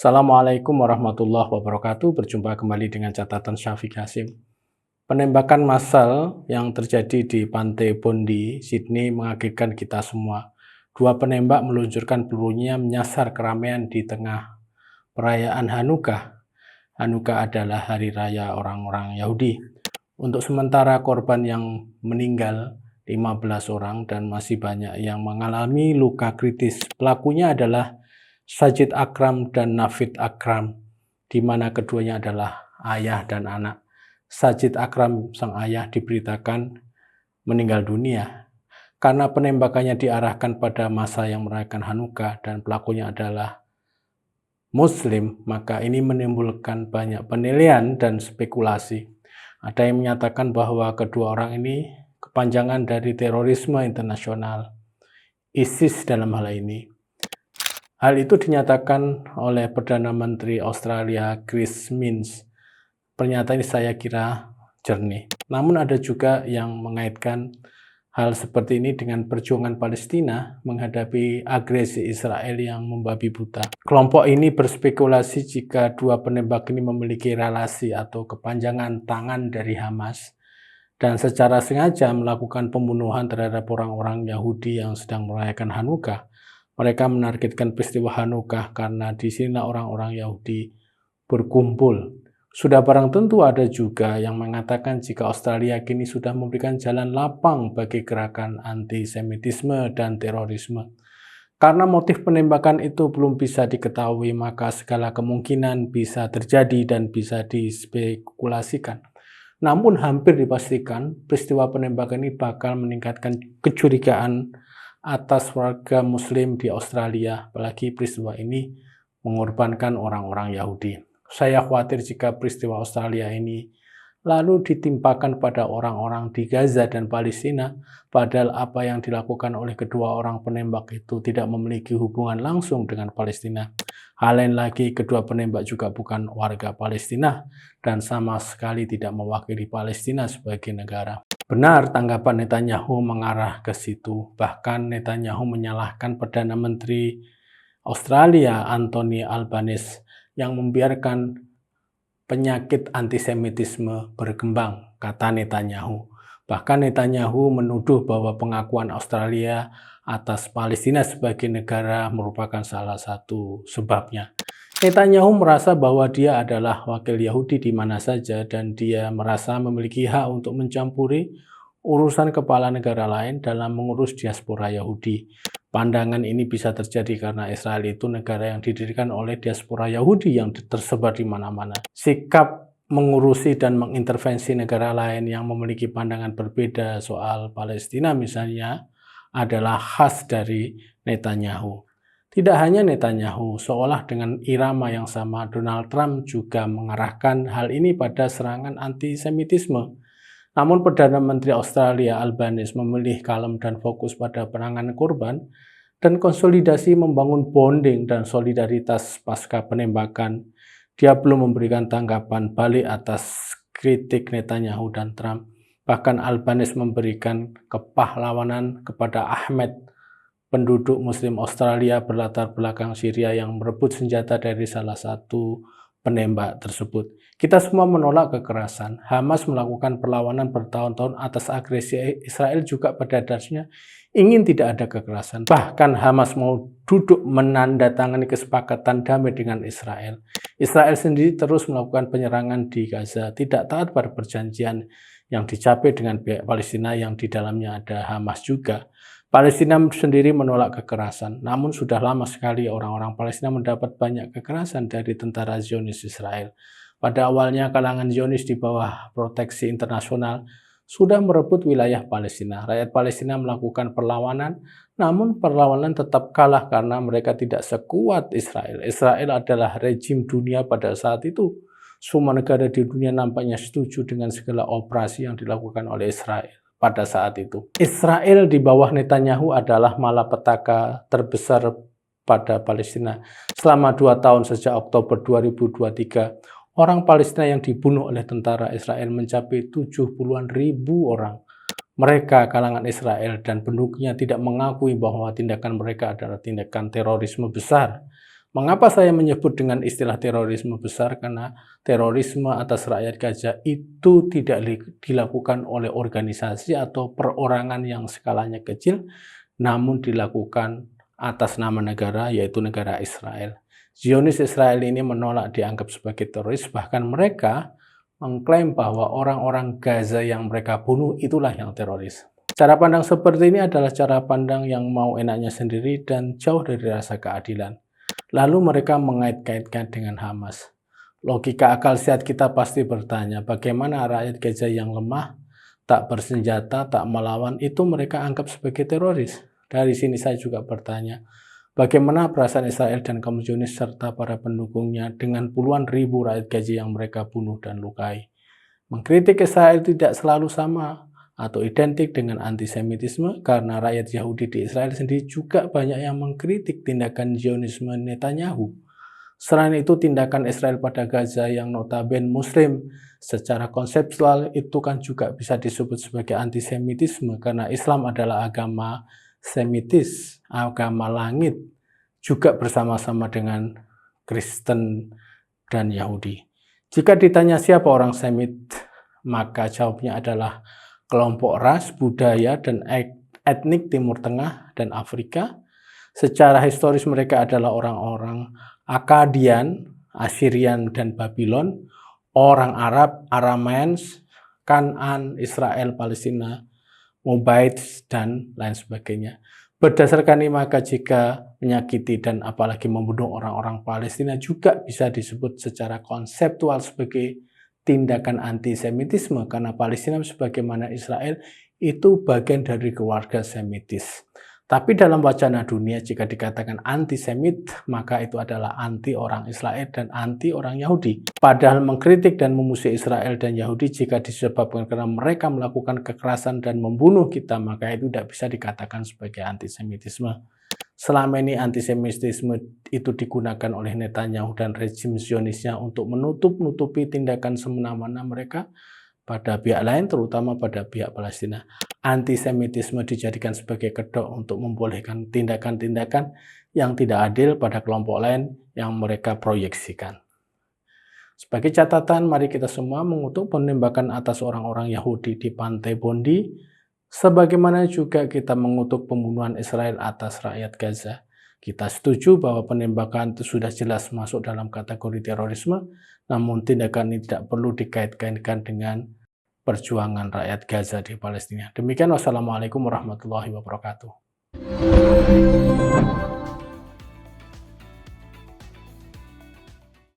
Assalamualaikum warahmatullahi wabarakatuh. Berjumpa kembali dengan catatan Syafiq Hasim. Penembakan massal yang terjadi di Pantai Bondi, Sydney mengagetkan kita semua. Dua penembak meluncurkan pelurunya menyasar keramaian di tengah perayaan Hanukkah. Hanukkah adalah hari raya orang-orang Yahudi. Untuk sementara korban yang meninggal 15 orang dan masih banyak yang mengalami luka kritis. Pelakunya adalah Sajid Akram dan Navid Akram, di mana keduanya adalah ayah dan anak. Sajid Akram, sang ayah, diberitakan meninggal dunia karena penembakannya diarahkan pada masa yang merayakan Hanukkah dan pelakunya adalah Muslim, maka ini menimbulkan banyak penilaian dan spekulasi. Ada yang menyatakan bahwa kedua orang ini kepanjangan dari terorisme internasional, ISIS dalam hal ini. Hal itu dinyatakan oleh Perdana Menteri Australia Chris Minns. Pernyataan ini saya kira jernih. Namun ada juga yang mengaitkan hal seperti ini dengan perjuangan Palestina menghadapi agresi Israel yang membabi buta. Kelompok ini berspekulasi jika dua penembak ini memiliki relasi atau kepanjangan tangan dari Hamas dan secara sengaja melakukan pembunuhan terhadap orang-orang Yahudi yang sedang merayakan Hanukkah. Mereka menargetkan peristiwa Hanukkah karena di sini orang-orang Yahudi berkumpul. Sudah barang tentu ada juga yang mengatakan jika Australia kini sudah memberikan jalan lapang bagi gerakan antisemitisme dan terorisme. Karena motif penembakan itu belum bisa diketahui, maka segala kemungkinan bisa terjadi dan bisa dispekulasikan. Namun hampir dipastikan peristiwa penembakan ini bakal meningkatkan kecurigaan atas warga Muslim di Australia, apalagi peristiwa ini mengorbankan orang-orang Yahudi. Saya khawatir jika peristiwa Australia ini lalu ditimpakan pada orang-orang di Gaza dan Palestina, padahal apa yang dilakukan oleh kedua orang penembak itu tidak memiliki hubungan langsung dengan Palestina. Hal lain lagi, kedua penembak juga bukan warga Palestina dan sama sekali tidak mewakili Palestina sebagai negara. Benar, tanggapan Netanyahu mengarah ke situ. Bahkan Netanyahu menyalahkan Perdana Menteri Australia Anthony Albanese yang membiarkan penyakit antisemitisme berkembang, kata Netanyahu. Bahkan Netanyahu menuduh bahwa pengakuan Australia atas Palestina sebagai negara merupakan salah satu sebabnya. Netanyahu merasa bahwa dia adalah wakil Yahudi di mana saja dan dia merasa memiliki hak untuk mencampuri urusan kepala negara lain dalam mengurus diaspora Yahudi. Pandangan ini bisa terjadi karena Israel itu negara yang didirikan oleh diaspora Yahudi yang tersebar di mana-mana. Sikap mengurusi dan mengintervensi negara lain yang memiliki pandangan berbeda soal Palestina misalnya adalah khas dari Netanyahu. Tidak hanya Netanyahu, seolah dengan irama yang sama Donald Trump juga mengarahkan hal ini pada serangan antisemitisme. Namun Perdana Menteri Australia Albanese memilih kalem dan fokus pada penanganan korban dan konsolidasi membangun bonding dan solidaritas pasca penembakan. Dia belum memberikan tanggapan balik atas kritik Netanyahu dan Trump. Bahkan Albanese memberikan kepahlawanan kepada Ahmed, penduduk Muslim Australia berlatar belakang Syria yang merebut senjata dari salah satu penembak tersebut. Kita semua menolak kekerasan. Hamas melakukan perlawanan bertahun-tahun atas agresi Israel juga pada dasarnya ingin tidak ada kekerasan. Bahkan Hamas mau duduk menandatangani kesepakatan damai dengan Israel. Israel sendiri terus melakukan penyerangan di Gaza, tidak taat pada perjanjian yang dicapai dengan pihak Palestina yang di dalamnya ada Hamas juga. Palestina sendiri menolak kekerasan, namun sudah lama sekali orang-orang Palestina mendapat banyak kekerasan dari tentara Zionis Israel. Pada awalnya kalangan Zionis di bawah proteksi internasional sudah merebut wilayah Palestina. Rakyat Palestina melakukan perlawanan, namun perlawanan tetap kalah karena mereka tidak sekuat Israel. Israel adalah rejim dunia pada saat itu. Semua negara di dunia nampaknya setuju dengan segala operasi yang dilakukan oleh Israel pada saat itu. Israel di bawah Netanyahu adalah malapetaka terbesar pada Palestina. Selama 2 tahun sejak Oktober 2023, orang Palestina yang dibunuh oleh tentara Israel mencapai 70-an ribu orang. Mereka kalangan Israel dan pendukungnya tidak mengakui bahwa tindakan mereka adalah tindakan terorisme besar. Mengapa saya menyebut dengan istilah terorisme besar? Karena terorisme atas rakyat Gaza itu tidak dilakukan oleh organisasi atau perorangan yang skalanya kecil, namun dilakukan atas nama negara, yaitu negara Israel. Zionis Israel ini menolak dianggap sebagai teroris, bahkan mereka mengklaim bahwa orang-orang Gaza yang mereka bunuh itulah yang teroris. Cara pandang seperti ini adalah cara pandang yang mau enaknya sendiri dan jauh dari rasa keadilan. Lalu mereka mengait-kaitkan dengan Hamas. Logika akal sehat kita pasti bertanya, bagaimana rakyat Gaza yang lemah, tak bersenjata, tak melawan, itu mereka anggap sebagai teroris? Dari sini saya juga bertanya, bagaimana perasaan Israel dan kaum Zionis serta para pendukungnya dengan puluhan ribu rakyat Gaza yang mereka bunuh dan lukai? Mengkritik Israel tidak selalu sama atau identik dengan antisemitisme, karena rakyat Yahudi di Israel sendiri juga banyak yang mengkritik tindakan Zionisme Netanyahu. Selain itu, tindakan Israel pada Gaza yang notabene Muslim secara konseptual itu kan juga bisa disebut sebagai antisemitisme, karena Islam adalah agama Semitis, agama langit, juga bersama-sama dengan Kristen dan Yahudi. Jika ditanya siapa orang Semit, maka jawabnya adalah kelompok ras, budaya, dan etnik Timur Tengah dan Afrika. Secara historis mereka adalah orang-orang Akkadian, Assyrian, dan Babylon, orang Arab, Arameans, Kan'an, Israel, Palestina, Moabites, dan lain sebagainya. Berdasarkan ini, maka jika menyakiti dan apalagi membunuh orang-orang Palestina juga bisa disebut secara konseptual sebagai tindakan antisemitisme, karena Palestina sebagaimana Israel itu bagian dari keluarga Semitis. Tapi dalam wacana dunia, jika dikatakan antisemit, maka itu adalah anti orang Israel dan anti orang Yahudi. Padahal mengkritik dan memusuhi Israel dan Yahudi jika disebabkan karena mereka melakukan kekerasan dan membunuh kita, maka itu tidak bisa dikatakan sebagai antisemitisme. Selama ini antisemitisme itu digunakan oleh Netanyahu dan rejim Zionisnya untuk menutup-nutupi tindakan semena-mena mereka pada pihak lain, terutama pada pihak Palestina. Antisemitisme dijadikan sebagai kedok untuk membolehkan tindakan-tindakan yang tidak adil pada kelompok lain yang mereka proyeksikan. Sebagai catatan, mari kita semua mengutuk penembakan atas orang-orang Yahudi di Pantai Bondi, sebagaimana juga kita mengutuk pembunuhan Israel atas rakyat Gaza. Kita setuju bahwa penembakan itu sudah jelas masuk dalam kategori terorisme, namun tindakan ini tidak perlu dikait-kaitkan dengan perjuangan rakyat Gaza di Palestina. Demikian, wassalamualaikum warahmatullahi wabarakatuh.